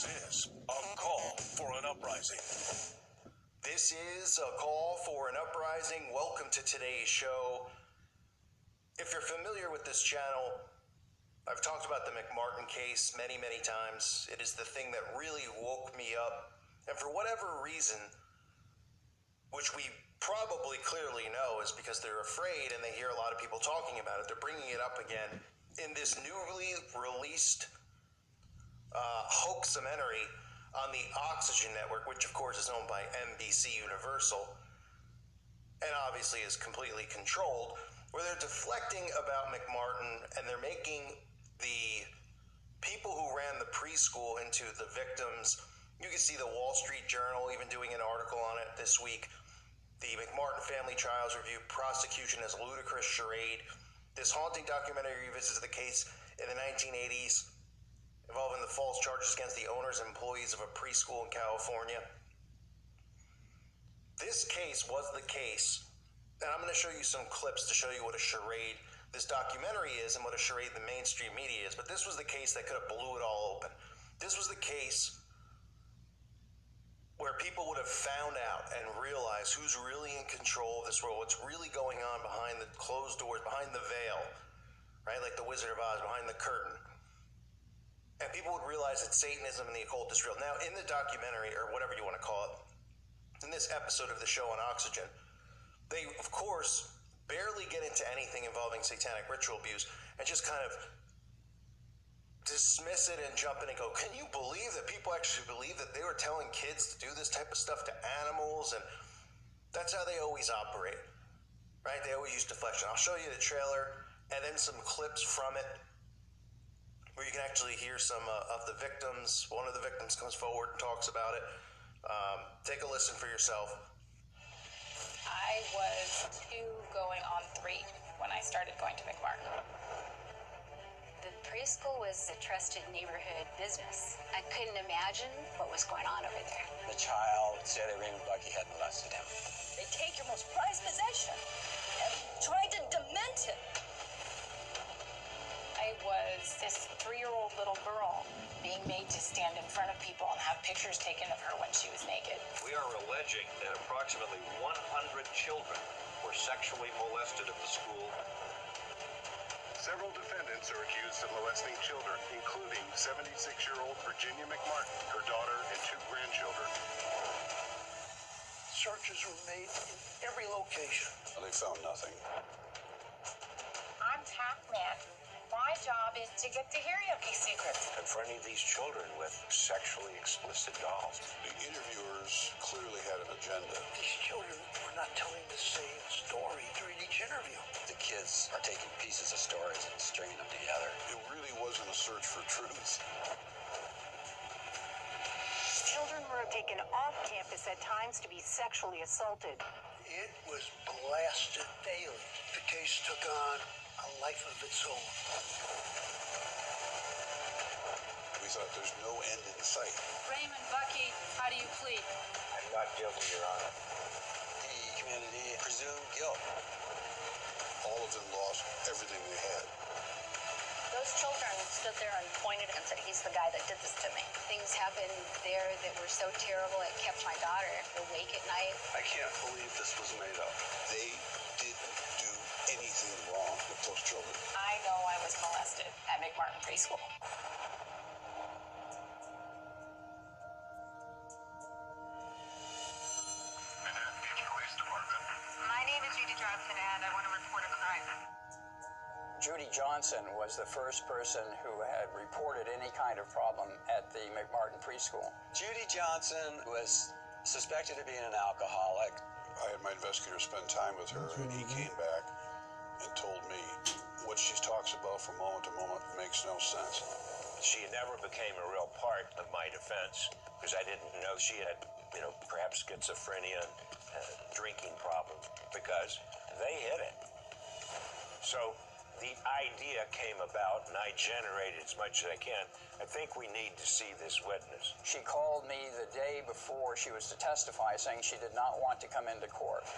This is a call for an uprising. This is a call for an uprising. Welcome to today's show. If you're familiar with this channel, I've talked about the Mcmartin case many, many times. It is the thing that really woke me up. And for whatever reason, which we probably clearly know is because they're afraid and they hear a lot of people talking about it, they're bringing it up again in this newly released hoaxomentary on the Oxygen Network, which of course is owned by NBC Universal and obviously is completely controlled, where they're deflecting about Mcmartin and they're making the people who ran the preschool into the victims. You can see the Wall Street Journal even doing an article on it this week. The Mcmartin Family Trials Review prosecution as ludicrous charade. This haunting documentary revisits the case in the 1980s involving the false charges against the owners and employees of a preschool in California. This case was the case, and I'm going to show you some clips to show you what a charade this documentary is and what a charade the mainstream media is, but this was the case that could have blew it all open. This was the case where people would have found out and realized who's really in control of this world, what's really going on behind the closed doors, behind the veil, right? Like the Wizard of Oz, behind the curtain. And people would realize that Satanism and the occult is real. Now, in the documentary, or whatever you want to call it, in this episode of the show on Oxygen, they, of course, barely get into anything involving satanic ritual abuse and just kind of dismiss it and jump in and go, can you believe that people actually believe that they were telling kids to do this type of stuff to animals? And that's how they always operate, right? They always use deflection. I'll show you the trailer and then some clips from it where you can actually hear some of the victims. One of the victims comes forward and talks about it. Take a listen for yourself. I was 2 going on 3 when I started going to Mcmartin. The preschool was a trusted neighborhood business. I couldn't imagine what was going on over there. The child said that Raymond Bucky had molested him. They take your most prized possession and try to dement it. I was this 3-year-old little girl being made to stand in front of people and have pictures taken of her when she was naked. We are alleging that approximately 100 children were sexually molested at the school. Several defendants are accused of molesting children, including 76-year-old Virginia Mcmartin, her daughter, and 2 grandchildren. Searches were made in every location. They found nothing. I'm Pac-Man. My job is to get the karaoke secrets. Confronting these children with sexually explicit dolls. The interviewers clearly had an agenda. These children were not telling the same story during each interview. The kids are taking pieces of stories and stringing them together. It really wasn't a search for truth. Children were taken off campus at times to be sexually assaulted. It was blasted daily. The case took on a life of its own. We thought there's no end in sight. Raymond Bucky, how do you plead? I'm not guilty, Your Honor. The community presumed guilt. All of them lost everything they had. Those children stood there and pointed and said, he's the guy that did this to me. Things happened there that were so terrible it kept my daughter awake at night. I can't believe this was made up. They didn't do anything wrong with those children. I know I was molested at Mcmartin Preschool. My name is Judy Johnson, and I want to report a crime. Judy Johnson was the first person who had reported any kind of problem at the Mcmartin Preschool. Judy Johnson was suspected of being an alcoholic. I had my investigator spend time with her, and he came back and told me what she talks about from moment to moment makes no sense. She never became a real part of my defense because I didn't know she had, perhaps schizophrenia and drinking problem because they hid it. So the idea came about and I generated as much as I can. I think we need to see this witness. She called me the day before she was to testify saying she did not want to come into court.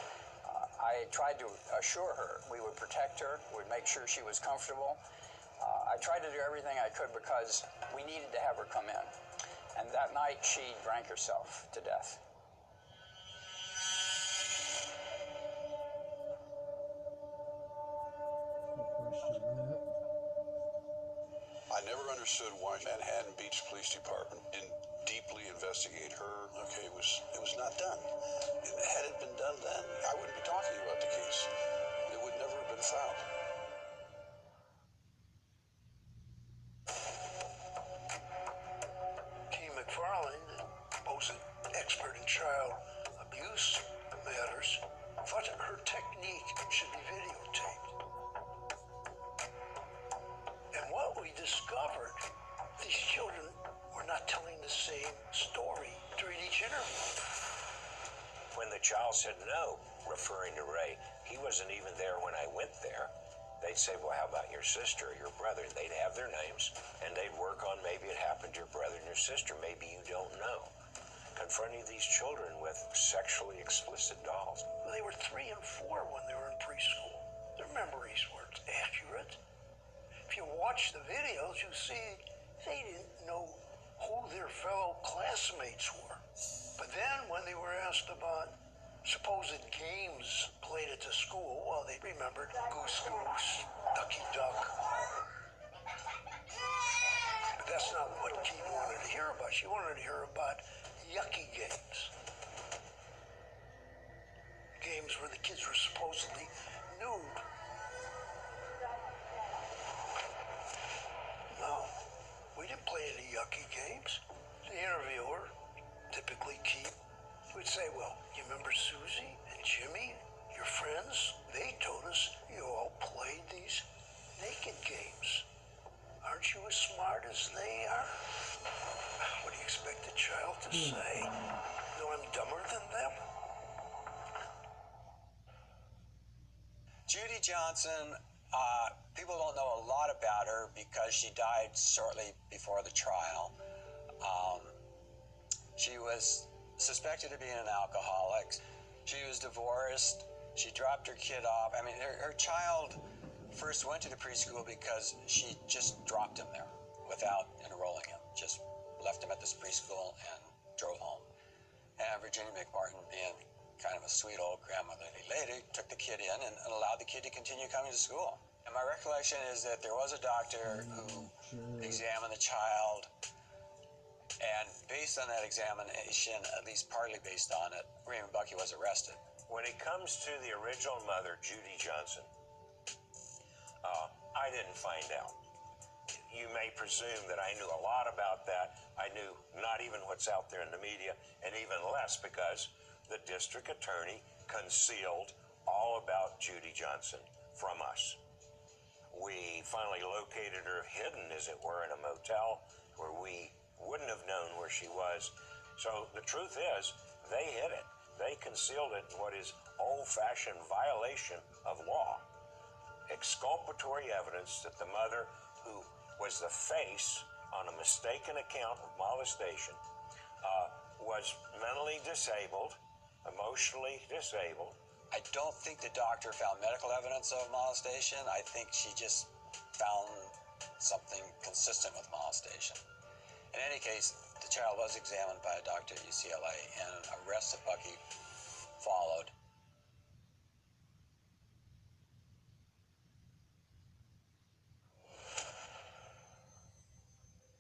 I tried to assure her we would protect her, we'd make sure she was comfortable. I tried to do everything I could because we needed to have her come in. And that night, she drank herself to death. I never understood why Manhattan Beach Police Department didn't deeply investigate her. Okay, it was not done. And had it been done then, I wouldn't be talking about the case. It would never have been filed. McFarlane, supposed expert in child abuse matters, thought her technique should be videotaped. And what we discovered, these children were not telling the same story during each interview. When the child said no, referring to Ray, he wasn't even there when I went there. They'd say, well, how about your sister or your brother? And they'd have their names, and they'd work on maybe it happened to your brother and your sister. Maybe you don't know. Confronting these children with sexually explicit dolls. They were 3 and 4 when they were in preschool. Their memories weren't accurate. If you watch the videos, you see they didn't know who their fellow classmates were. But then when they were asked about supposed games played at the school, well, they remembered Goose Goose, Ducky Duck. But that's not what Jean wanted to hear about. She wanted to hear about yucky games. Games where the kids were supposedly nude. No, we didn't play any yucky games. The interviewer, typically Keith, would say, well, you remember Susie and Jimmy, your friends? They told us you all played these naked games. Aren't you as smart as they are? What do you expect a child to say? No, I'm dumber than them? Judy Johnson, people don't know a lot about her because she died shortly before the trial. She was suspected of being an alcoholic. She was divorced. She dropped her kid off. I mean, her child first went to the preschool because she just dropped him there without enrolling him. Just left him at this preschool and drove home. And Virginia Mcmartin, being kind of a sweet old grandmotherly lady, took the kid in and allowed the kid to continue coming to school. And my recollection is that there was a doctor who examined the child, and based on that examination, at least partly based on it, Raymond Bucky was arrested. When it comes to the original mother, Judy Johnson, I didn't find out. You may presume that I knew a lot about that. I knew not even what's out there in the media, and even less because the district attorney concealed all about Judy Johnson from us. We finally located her hidden, as it were, in a motel where we wouldn't have known where she was. So the truth is, they hid it. They concealed it in what is old-fashioned violation of law. Exculpatory evidence that the mother, who was the face on a mistaken account of molestation, was mentally disabled, emotionally disabled. I don't think the doctor found medical evidence of molestation. I think she just found something consistent with molestation. In any case, the child was examined by a doctor at UCLA, and an arrest of Bucky followed.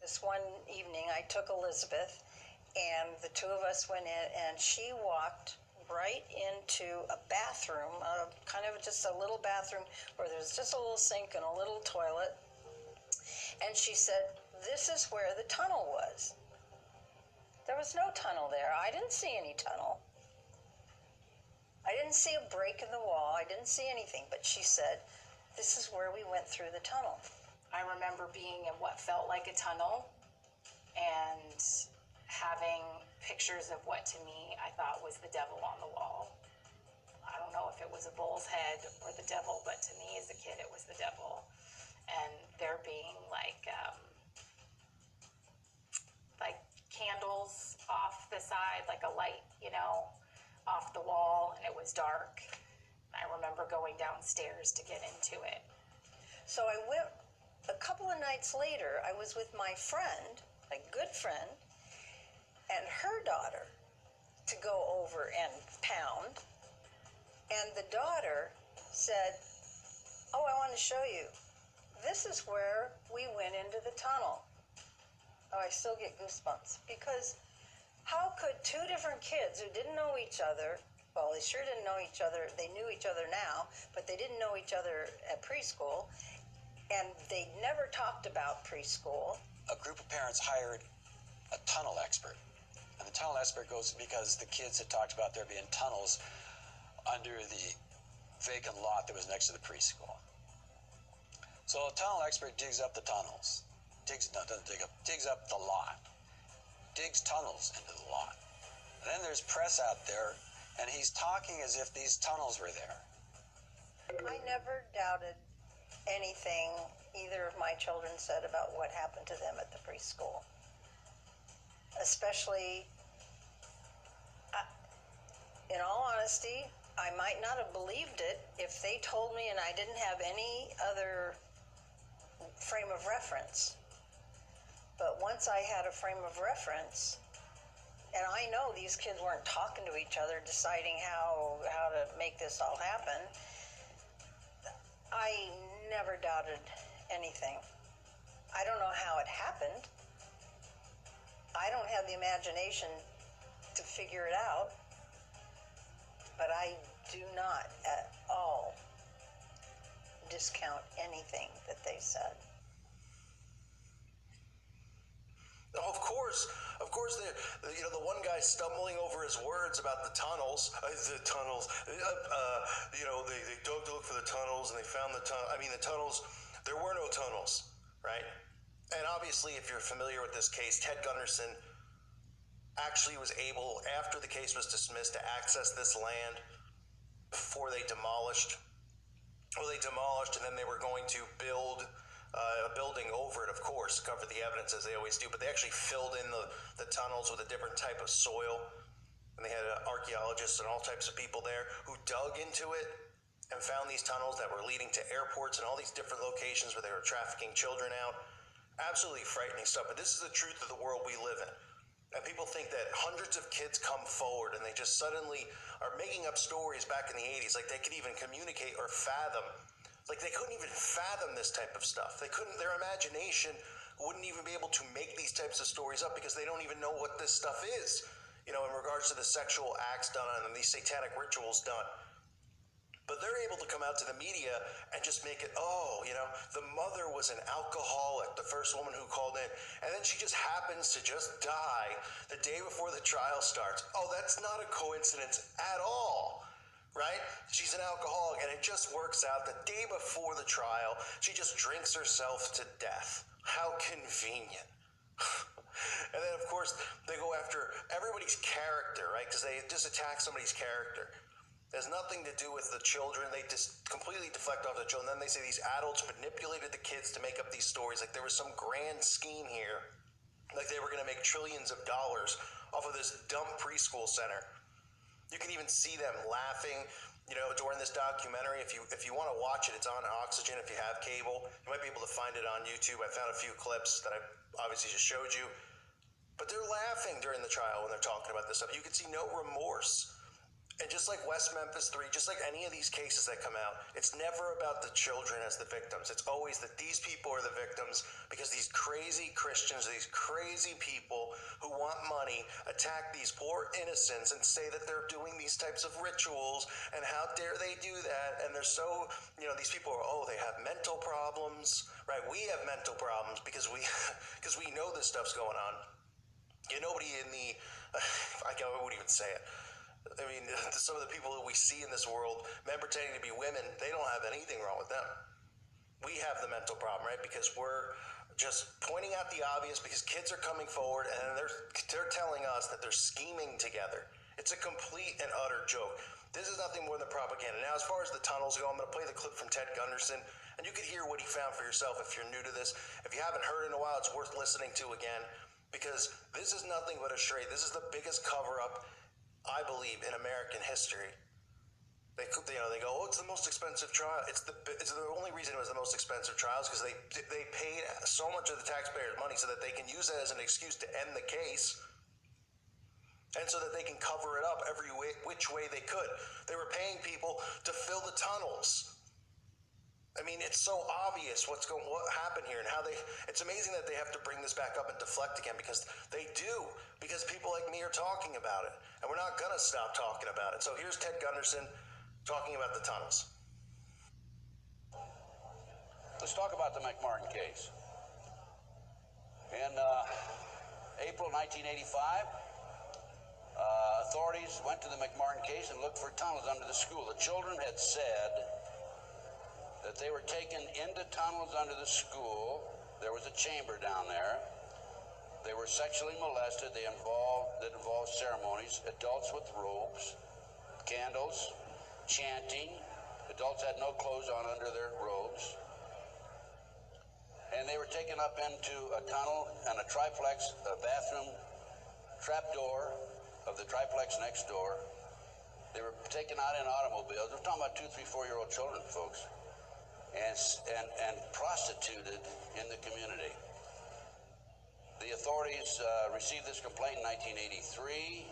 This one evening, I took Elizabeth, and the two of us went in, and she walked right into a bathroom, kind of just a little bathroom where there's just a little sink and a little toilet. And she said, "This is where the tunnel was." There was no tunnel there. I didn't see any tunnel. I didn't see a break in the wall. I didn't see anything. But she said, "This is where we went through the tunnel." I remember being in what felt like a tunnel and having pictures of what to me I thought was the devil on the wall. I don't know if it was a bull's head or the devil, but to me as a kid it was the devil. And there being like candles off the side, like a light, off the wall, and it was dark. I remember going downstairs to get into it. So I went, a couple of nights later, I was with my friend, a good friend, and her daughter to go over and pound. And the daughter said, "Oh, I want to show you. This is where we went into the tunnel." Oh, I still get goosebumps, because how could two different kids who didn't know each other, well, they sure didn't know each other, they knew each other now, but they didn't know each other at preschool, and they never talked about preschool. A group of parents hired a tunnel expert. And the tunnel expert goes because the kids had talked about there being tunnels under the vacant lot that was next to the preschool. So a tunnel expert digs up the tunnels. Digs up the lot. Digs tunnels into the lot. And then there's press out there, and he's talking as if these tunnels were there. I never doubted anything either of my children said about what happened to them at the preschool. Especially, in all honesty, I might not have believed it if they told me and I didn't have any other frame of reference. But once I had a frame of reference, and I know these kids weren't talking to each other, deciding how to make this all happen, I never doubted anything. I don't know how it happened. I don't have the imagination to figure it out, but I do not at all discount anything that they said. Of course, the one guy stumbling over his words about the tunnels, they dug to look for the tunnels and they found the tunnel. I mean, the tunnels, there were no tunnels, right? And obviously, if you're familiar with this case, Ted Gunderson actually was able, after the case was dismissed, to access this land before they demolished. Well, they demolished, and then they were going to build a building over it, of course, cover the evidence as they always do, but they actually filled in the tunnels with a different type of soil, and they had archaeologists and all types of people there who dug into it and found these tunnels that were leading to airports and all these different locations where they were trafficking children out. Absolutely frightening stuff, but this is the truth of the world we live in. And people think that hundreds of kids come forward and they just suddenly are making up stories back in the 80s, like they could even communicate or fathom. Like they couldn't even fathom this type of stuff. Their imagination wouldn't even be able to make these types of stories up because they don't even know what this stuff is, in regards to the sexual acts done on them, these satanic rituals done. But they're able to come out to the media and just make it, the mother was an alcoholic, the first woman who called in, and then she just happens to just die the day before the trial starts. Oh, that's not a coincidence at all. Right? She's an alcoholic, and it just works out the day before the trial, she just drinks herself to death. How convenient. And then, of course, they go after everybody's character, right? Because they just attack somebody's character. It has nothing to do with the children. They just completely deflect off the children. Then they say these adults manipulated the kids to make up these stories. Like there was some grand scheme here. Like they were going to make trillions of dollars off of this dumb preschool center. You can even see them laughing, during this documentary. If you want to watch it, it's on Oxygen if you have cable. You might be able to find it on YouTube. I found a few clips that I obviously just showed you. But they're laughing during the trial when they're talking about this stuff. You can see no remorse. And just like West Memphis 3, just like any of these cases that come out, it's never about the children as the victims. It's always that these people are the victims because these crazy Christians, these crazy people who want money, attack these poor innocents and say that they're doing these types of rituals and how dare they do that. And they're so, these people are, they have mental problems, right? We have mental problems because we know this stuff's going on. Nobody in the, I wouldn't even say it. I mean, some of the people that we see in this world, men pretending to be women, they don't have anything wrong with them. We have the mental problem, right? Because we're just pointing out the obvious because kids are coming forward and they're telling us that they're scheming together. It's a complete and utter joke. This is nothing more than propaganda. Now, as far as the tunnels go, I'm going to play the clip from Ted Gunderson, and you can hear what he found for yourself if you're new to this. If you haven't heard in a while, it's worth listening to again because this is nothing but a charade. This is the biggest cover-up, I believe, in American history. They go, it's the most expensive trial. It's the only reason it was the most expensive trial is because they paid so much of the taxpayers' money so that they can use that as an excuse to end the case. And so that they can cover it up every which way they could. They were paying people to fill the tunnels. I mean, it's so obvious what happened here and how it's amazing that they have to bring this back up and deflect again, because they do, because people like me are talking about it, and we're not gonna stop talking about it. So here's Ted Gunderson talking about the tunnels. Let's talk about the Mcmartin case. In April 1985, authorities went to the Mcmartin case and looked for tunnels under the school. The children had said that they were taken into tunnels under the school. There was a chamber down there. They were sexually molested. That involved ceremonies, adults with robes, candles, chanting. Adults had no clothes on under their robes. And they were taken up into a tunnel and a triplex, a bathroom trapdoor of the triplex next door. They were taken out in automobiles. We're talking about 2, 3, 4-year-old children, folks. And prostituted in the community. The authorities received this complaint in 1983.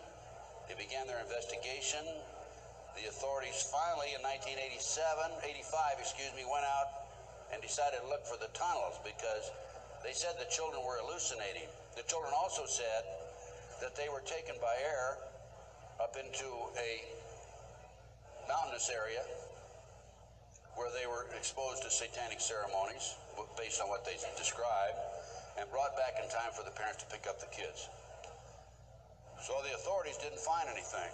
They began their investigation. The authorities finally in 85, went out and decided to look for the tunnels because they said the children were hallucinating. The children also said that they were taken by air up into a mountainous area where they were exposed to satanic ceremonies based on what they described, and brought back in time for the parents to pick up the kids. So the authorities didn't find anything.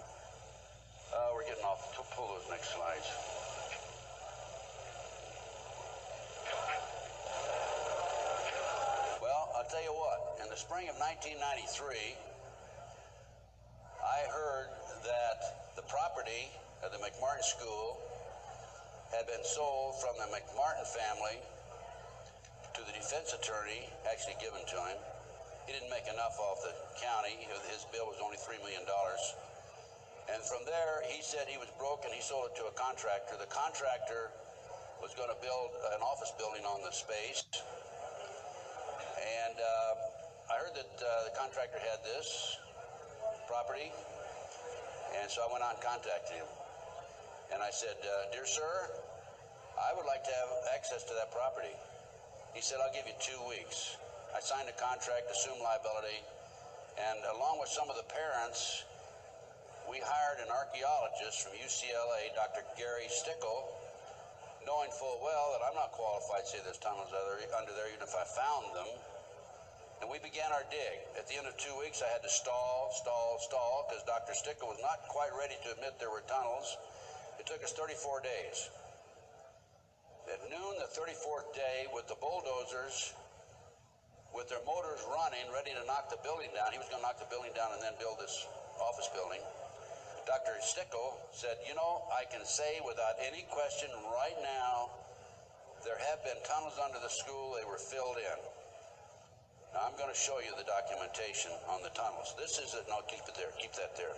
We're getting off. Pull those next slides. Well, I'll tell you what, in the spring of 1993, I heard that the property of the Mcmartin School had been sold from the Mcmartin family to the defense attorney, actually given to him. He didn't make enough off the county. His bill was only $3 million. And from there, he said he was broke and he sold it to a contractor. The contractor was going to build an office building on the space. And I heard that the contractor had this property. And so I went out and contacted him. And I said, dear sir, I would like to have access to that property. He said, I'll give you 2 weeks. I signed a contract, assumed liability, and along with some of the parents, we hired an archaeologist from UCLA, Dr. Gary Stickle, knowing full well that I'm not qualified to say there's tunnels under there, even if I found them. And we began our dig. At the end of 2 weeks, I had to stall, because Dr. Stickle was not quite ready to admit there were tunnels. It took us 34 days. At noon, the 34th day, with the bulldozers, with their motors running, ready to knock the building down. He was going to knock the building down and then build this office building. Dr. Stickle said, you know, I can say without any question right now, there have been tunnels under the school. They were filled in. Now, I'm going to show you the documentation on the tunnels. This is it. No, keep it there. Keep that there.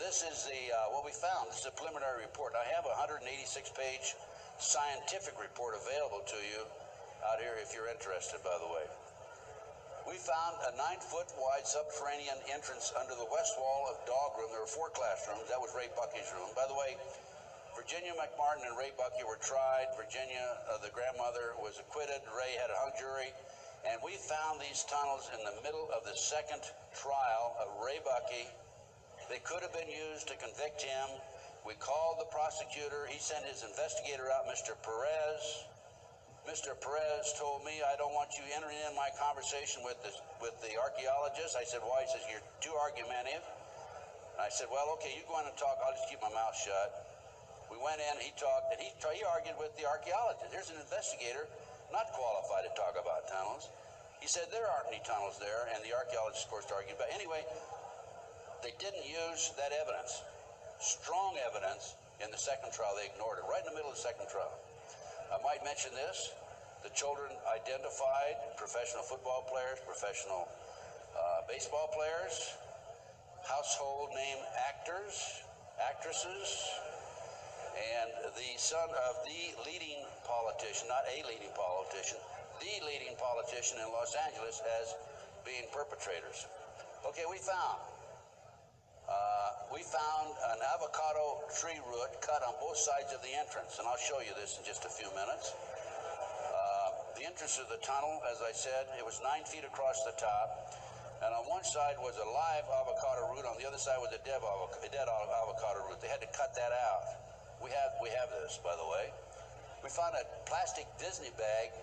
This is what we found. This is a preliminary report. I have a 186-page scientific report available to you out here if you're interested, by the way. We found a 9-foot wide subterranean entrance under the west wall of dog room. There were 4 classrooms. That was Ray Bucky's room. By the way, Virginia Mcmartin and Ray Bucky were tried. Virginia, the grandmother, was acquitted. Ray had a hung jury. And we found these tunnels in the middle of the second trial of Ray Bucky. They could have been used to convict him. We called the prosecutor. He sent his investigator out, Mr. Perez. Mr. Perez told me, I don't want you entering in my conversation with the archaeologist. I said, why? He says, you're too argumentative. I said, well, okay, you go in and talk. I'll just keep my mouth shut. We went in, he talked, and he argued with the archaeologist. There's an investigator not qualified to talk about tunnels. He said, there aren't any tunnels there, and the archaeologist, of course, argued. But anyway, they didn't use that evidence, strong evidence, in the second trial. They ignored it right in the middle of the second trial. I might mention this. The children identified professional football players, professional baseball players, household name actors, actresses, and the son of the leading politician, not a leading politician, the leading politician in Los Angeles as being perpetrators. Okay, we found We found an avocado tree root cut on both sides of the entrance, and I'll show you this in just a few minutes. The entrance of the tunnel, as I said, it was 9 feet across the top, and on one side was a live avocado root, on the other side was a dead avocado root. They had to cut that out. We have this, by the way. We found a plastic Disney bag,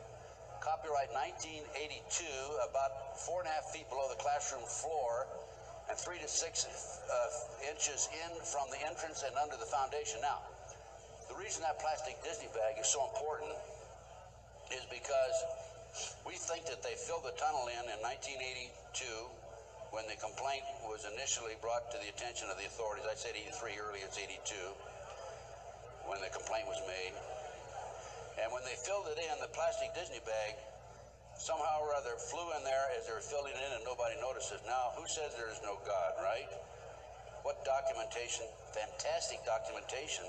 copyright 1982, about 4.5 feet below the classroom floor, and 3 to 6 inches in from the entrance and under the foundation. Now, the reason that plastic Disney bag is so important is because we think that they filled the tunnel in 1982 when the complaint was initially brought to the attention of the authorities. I said 83, early it's 82 when the complaint was made. And when they filled it in, the plastic Disney bag somehow or other flew in there as they were filling it in and nobody notices. Now, who says there is no God, right? What documentation, fantastic documentation,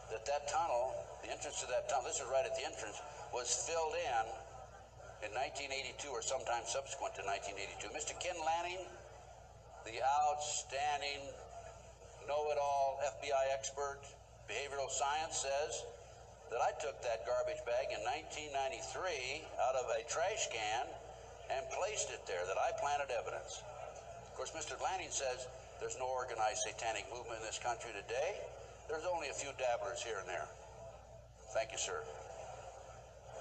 that tunnel, the entrance to that tunnel, this is right at the entrance, was filled in 1982 or sometime subsequent to 1982. Mr. Ken Lanning, the outstanding know-it-all FBI expert, behavioral science, says that I took that garbage bag in 1993 out of a trash can and placed it there, that I planted evidence. Of course, Mr. Lanning says there's no organized satanic movement in this country today. There's only a few dabblers here and there. Thank you, sir.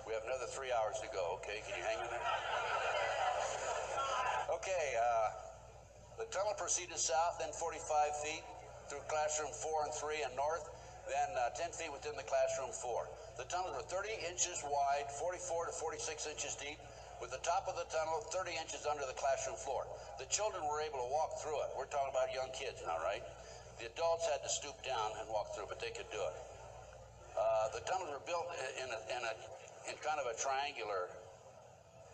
We have another 3 hours to go, okay? Can you hang in there? Okay, the tunnel proceeded south, then 45 feet through classroom 4 and 3 and north, then 10 feet within the classroom 4. The tunnels were 30 inches wide, 44 to 46 inches deep, with the top of the tunnel 30 inches under the classroom floor. The children were able to walk through it. We're talking about young kids now, right? The adults had to stoop down and walk through, but they could do it. The tunnels were built in kind of a triangular,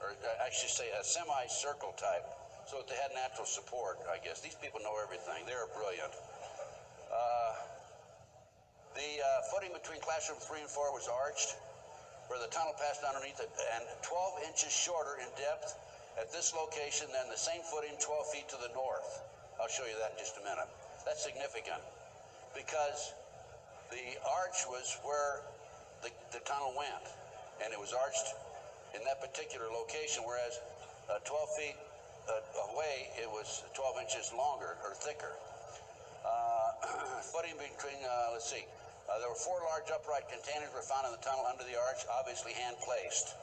or I should say a semicircle type, so that they had natural support, I guess. These people know everything. They are brilliant. The footing between classroom 3 and 4 was arched, where the tunnel passed underneath it, and 12 inches shorter in depth at this location than the same footing 12 feet to the north. I'll show you that in just a minute. That's significant, because the arch was where the tunnel went, and it was arched in that particular location, whereas 12 feet away, it was 12 inches longer or thicker. Footing between, there were 4 large upright containers were found in the tunnel under the arch, obviously hand-placed.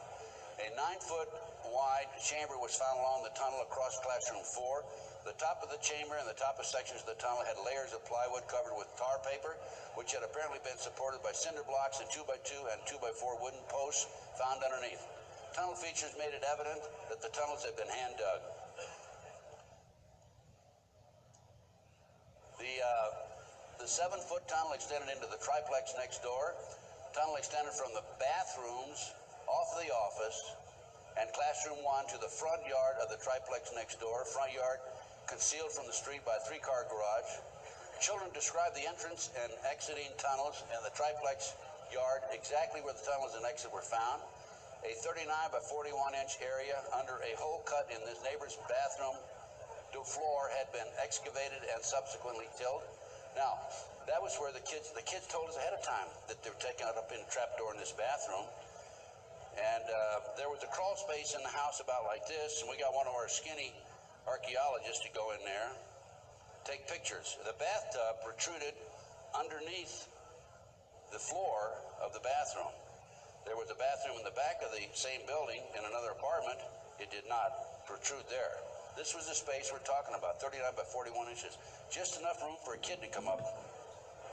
A 9-foot wide chamber was found along the tunnel across classroom 4. The top of the chamber and the top of sections of the tunnel had layers of plywood covered with tar paper, which had apparently been supported by cinder blocks and 2x2 and 2x4 wooden posts found underneath. Tunnel features made it evident that the tunnels had been hand dug. The 7-foot tunnel extended into the triplex next door. The tunnel extended from the bathrooms off the office and classroom 1 to the front yard of the triplex next door. Front yard concealed from the street by a 3-car garage. Children described the entrance and exiting tunnels in the triplex yard exactly where the tunnels and exit were found. A 39 by 41 inch area under a hole cut in this neighbor's bathroom floor had been excavated and subsequently tilled. Now, that was where the kids told us ahead of time that they were taking it up in a trapdoor in this bathroom. And there was a crawl space in the house about like this, and we got one of our skinny archaeologists to go in there, take pictures. The bathtub protruded underneath the floor of the bathroom. There was a bathroom in the back of the same building in another apartment. It did not protrude there. This was the space we're talking about, 39 by 41 inches. Just enough room for a kid to come up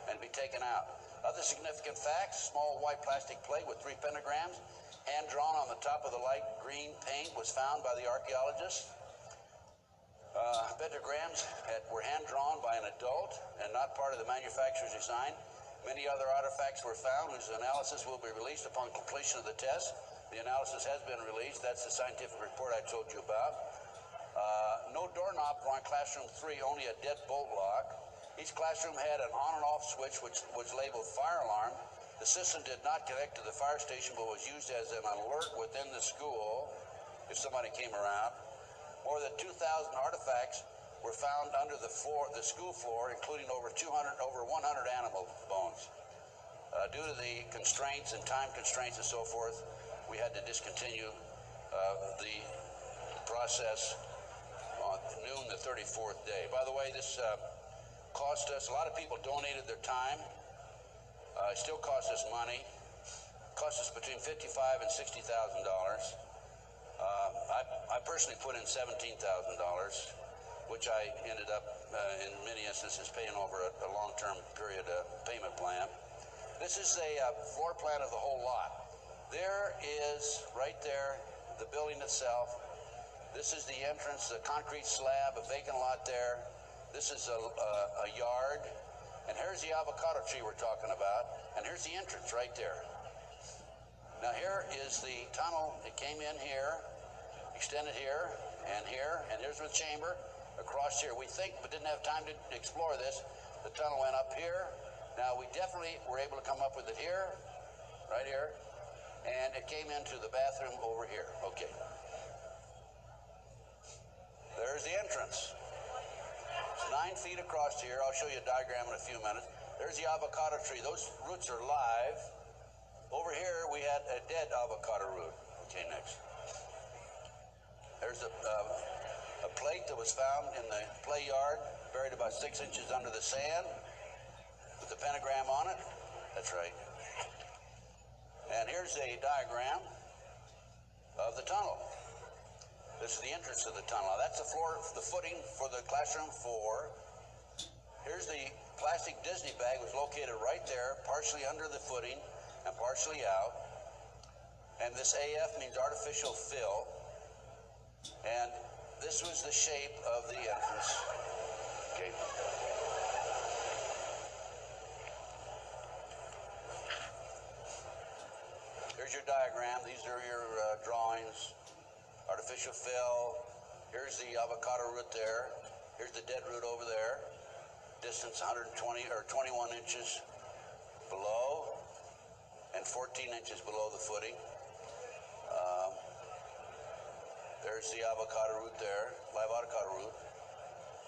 and be taken out. Other significant facts: small white plastic plate with 3 pentagrams, hand drawn on the top of the light green paint, was found by the archaeologists. Pentagrams were hand drawn by an adult and not part of the manufacturer's design. Many other artifacts were found whose analysis will be released upon completion of the test. The analysis has been released. That's the scientific report I told you about. No doorknob on classroom 3, only a dead bolt lock. Each classroom had an on and off switch which was labeled fire alarm. The system did not connect to the fire station but was used as an alert within the school if somebody came around. More than 2,000 artifacts were found under the school floor, including over 100 animal bones. Due to the constraints and time constraints and so forth, we had to discontinue the process on noon the 34th day. By the way, this cost us, a lot of people donated their time. It still costs us money. It cost us between $55,000 and $60,000. I personally put in $17,000, which I ended up, in many instances, paying over a long-term period payment plan. This is a floor plan of the whole lot. There is, right there, the building itself. This is the entrance, the concrete slab, a vacant lot there. This is a yard. And here's the avocado tree we're talking about. And here's the entrance right there. Now here is the tunnel. It came in here, extended here, and here's the chamber. Across here, we think, but didn't have time to explore this. The tunnel went up here. Now we definitely were able to come up with it here, right here, and it came into the bathroom over here. Okay. There's the entrance. It's 9 feet across here. I'll show you a diagram in a few minutes. There's the avocado tree. Those roots are live. Over here, we had a dead avocado root. Okay, next. There's a plate that was found in the play yard, buried about 6 inches under the sand, with the pentagram on it. That's right. And here's a diagram of the tunnel. This is the entrance of the tunnel. Now that's the floor, the footing for the classroom 4. Here's the plastic Disney bag, was located right there, partially under the footing and partially out. And this AF means artificial fill. And this was the shape of the entrance. Okay. Here's your diagram. These are your drawings. Artificial fill. Here's the avocado root there. Here's the dead root over there. Distance 120 or 21 inches below and 14 inches below the footing. There's the avocado root there, live avocado root.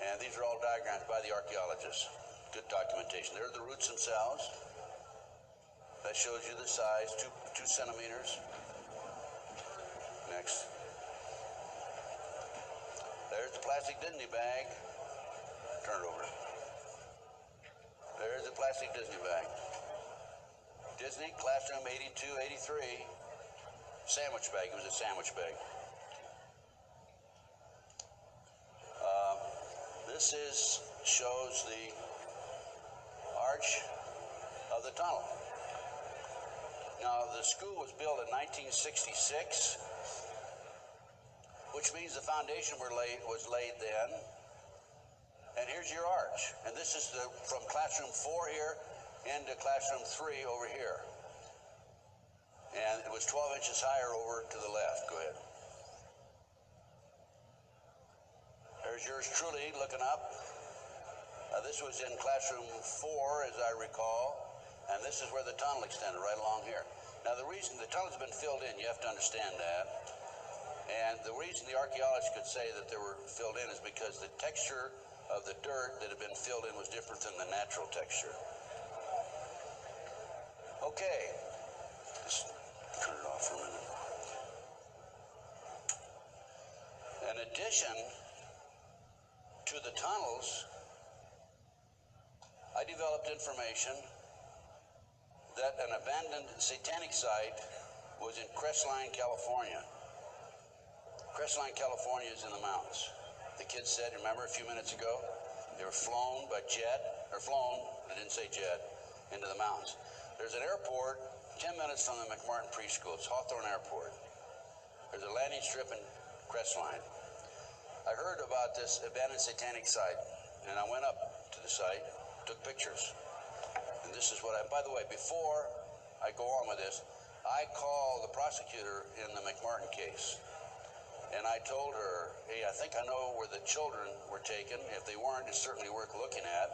And these are all diagrams by the archaeologists. Good documentation. There are the roots themselves. That shows you the size, 2 centimeters. Next. There's the plastic Disney bag. Turn it over. There's the plastic Disney bag. Disney, classroom 82, 83. Sandwich bag. It was a sandwich bag. This shows the arch of the tunnel. Now, the school was built in 1966, which means the foundation was laid then. And here's your arch. And this is from classroom 4 here into classroom 3 over here. And it was 12 inches higher over to the left. Go ahead. There's yours truly looking up. This was in classroom 4, as I recall. And this is where the tunnel extended, right along here. Now, the reason the tunnel's been filled in, you have to understand that. And the reason the archaeologists could say that they were filled in is because the texture of the dirt that had been filled in was different than the natural texture. Okay. Just turn it off for a minute. In addition to the tunnels, I developed information that an abandoned satanic site was in Crestline, California. Crestline, California is in the mountains. The kids said, remember a few minutes ago, they were flown by jet, or flown, they didn't say jet, into the mountains. There's an airport 10 minutes from the Mcmartin Preschool. It's Hawthorne Airport. There's a landing strip in Crestline. I heard about this abandoned satanic site, and I went up to the site, took pictures. And this is what by the way, before I go on with this, I called the prosecutor in the Mcmartin case. And I told her, hey, I think I know where the children were taken. If they weren't, it's certainly worth looking at.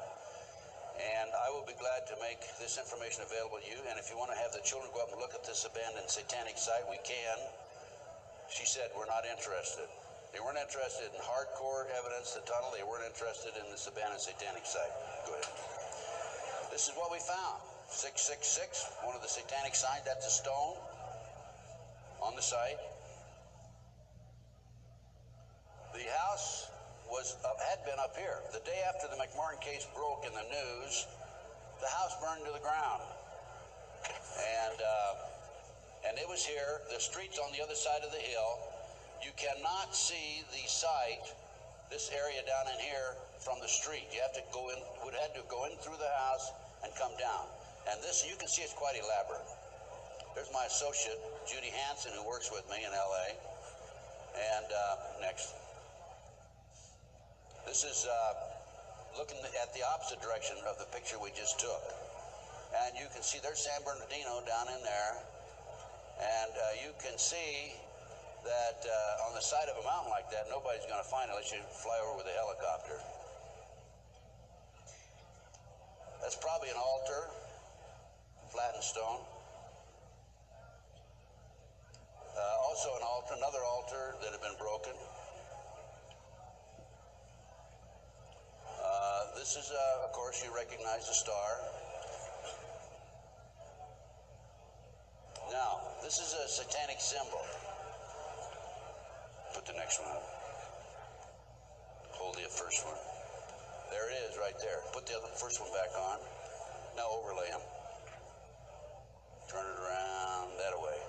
And I will be glad to make this information available to you. And if you want to have the children go up and look at this abandoned satanic site, we can. She said, we're not interested. They weren't interested in hardcore evidence, the tunnel. They weren't interested in this abandoned satanic site. Go ahead. This is what we found. 666, one of the satanic signs. That's a stone on the site. The house had been up here. The day after the McMartin case broke in the news, the house burned to the ground. And it was here. The street's on the other side of the hill. You cannot see the site, this area down in here, from the street. You have to go in, would have to go in through the house and come down. And this, you can see it's quite elaborate. There's my associate, Judy Hansen, who works with me in LA. And next. This is looking at the opposite direction of the picture we just took. And you can see there's San Bernardino down in there. And you can see that on the side of a mountain like that, nobody's going to find it unless you fly over with a helicopter. That's probably an altar, flattened stone. Also an altar, another altar that had been broken. This is, of course, you recognize the star. Now, this is a satanic symbol. Put the next one up. Hold the first one. There it is right there. Put the first one back on. Now overlay them. Turn it around that way.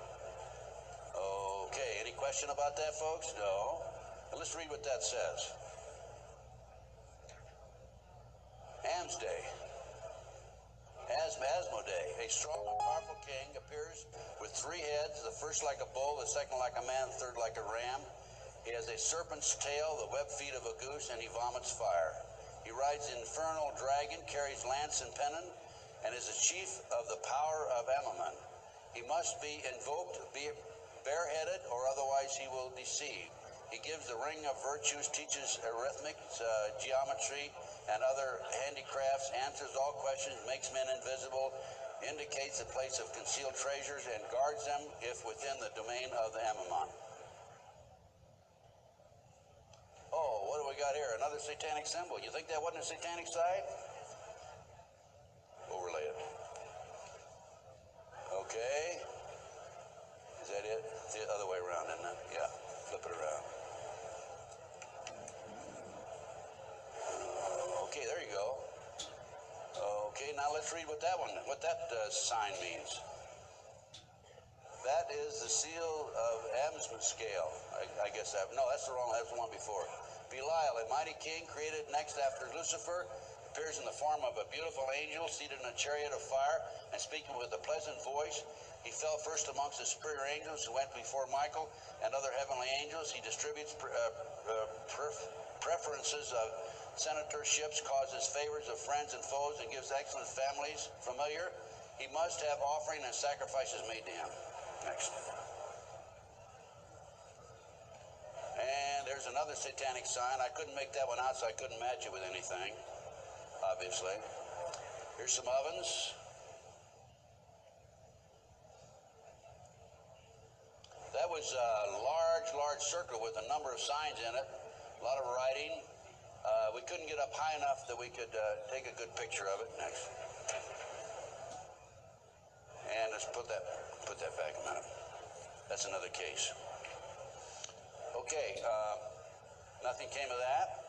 Okay, any question about that, folks? No. And let's read what that says. Amsday. Asmodee, a strong and powerful king, appears with 3 heads, the first like a bull, the second like a man, the third like a ram. He has a serpent's tail, the webbed feet of a goose, and he vomits fire. He rides an infernal dragon, carries lance and pennon, and is the chief of the power of Amaman. He must be invoked, be bareheaded, or otherwise he will deceive. He gives the ring of virtues, teaches arithmetic, geometry, and other handicrafts, answers all questions, makes men invisible, indicates the place of concealed treasures, and guards them if within the domain of the Amaman. Oh, what do we got here? Another satanic symbol. You think that wasn't a satanic side? Overlay it. Okay. Is that it? It's the other way around, isn't it? Yeah. Flip it around. Okay, there you go. Okay, now let's read what that sign means. That is the seal of Amsman scale. I guess that, no, that's the wrong, that's the one before. Belial, a mighty king created next after Lucifer, appears in the form of a beautiful angel seated in a chariot of fire and speaking with a pleasant voice. He fell first amongst the superior angels who went before Michael and other heavenly angels. He distributes preferences of senatorships, causes favors of friends and foes, and gives excellent families. Familiar? He must have offering and sacrifices made to him. Next. And there's another satanic sign. I couldn't make that one out, so I couldn't match it with anything, obviously. Here's some ovens. That was a large circle with a number of signs in it, a lot of writing. We couldn't get up high enough that we could take a good picture of it. Next. And let's put that back a minute. That's another case. Okay, nothing came of that.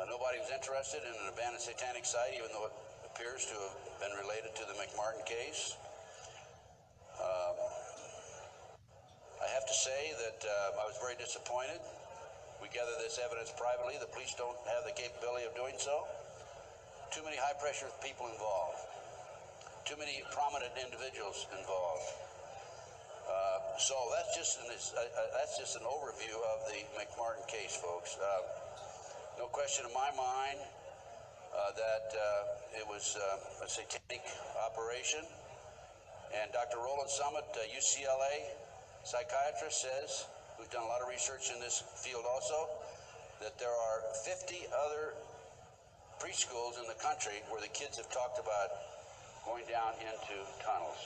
Nobody was interested in an abandoned satanic site, even though it appears to have been related to the Mcmartin case. I have to say that I was very disappointed. We gathered this evidence privately. The police don't have the capability of doing so. Too many high-pressure people involved. Too many prominent individuals involved. So that's just an overview of the Mcmartin case, folks. No question in my mind that it was a satanic operation. And Dr. Roland Summit, UCLA psychiatrist, says, who's done a lot of research in this field also, that there are 50 other preschools in the country where the kids have talked about going down into tunnels.